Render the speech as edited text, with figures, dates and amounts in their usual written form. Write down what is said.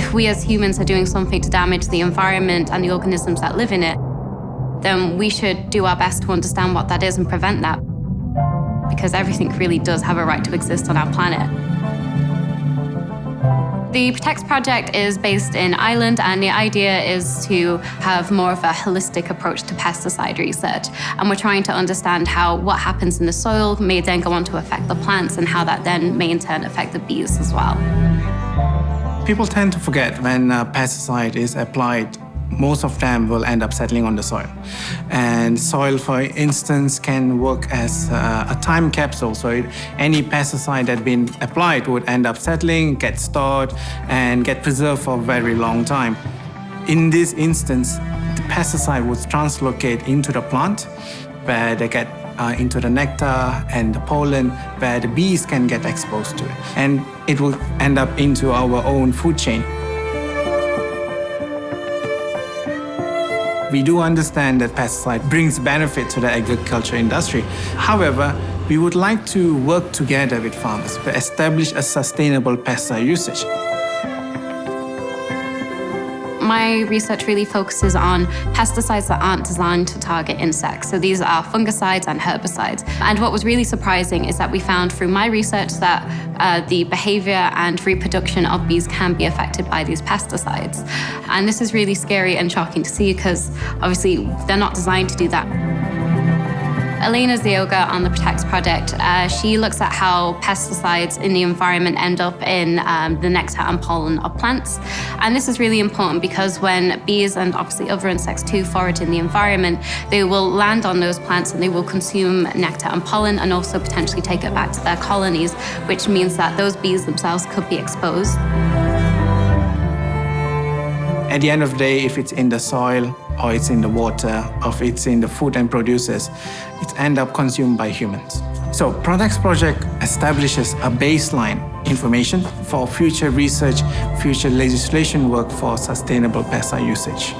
if we as humans are doing something to damage the environment and the organisms that live in it, then we should do our best to understand what that is and prevent that, because everything really does have a right to exist on our planet. The Protect project is based in Ireland, and the idea is to have more of a holistic approach to pesticide research. And we're trying to understand how what happens in the soil may then go on to affect the plants, and how that then may in turn affect the bees as well. People tend to forget when a pesticide is applied, most of them will end up settling on the soil. And soil, for instance, can work as a time capsule. So any pesticide that been applied would end up settling, get stored, and get preserved for a very long time. In this instance, the pesticide would translocate into the plant, where they get into the nectar and the pollen, where the bees can get exposed to it. And it will end up into our own food chain. We do understand that pesticide brings benefit to the agriculture industry. However, we would like to work together with farmers to establish a sustainable pesticide usage. My research really focuses on pesticides that aren't designed to target insects. So these are fungicides and herbicides. And what was really surprising is that we found through my research that the behavior and reproduction of bees can be affected by these pesticides. And this is really scary and shocking to see, because obviously they're not designed to do that. Elena Zioga on the Protect project, she looks at how pesticides in the environment end up in the nectar and pollen of plants. And this is really important because when bees and obviously other insects too forage in the environment, they will land on those plants and they will consume nectar and pollen and also potentially take it back to their colonies, which means that those bees themselves could be exposed. At the end of the day, if it's in the soil, or it's in the water, or if it's in the food and produces, it ends up consumed by humans. So Protect project establishes a baseline information for future research, future legislation work for sustainable pesticide usage.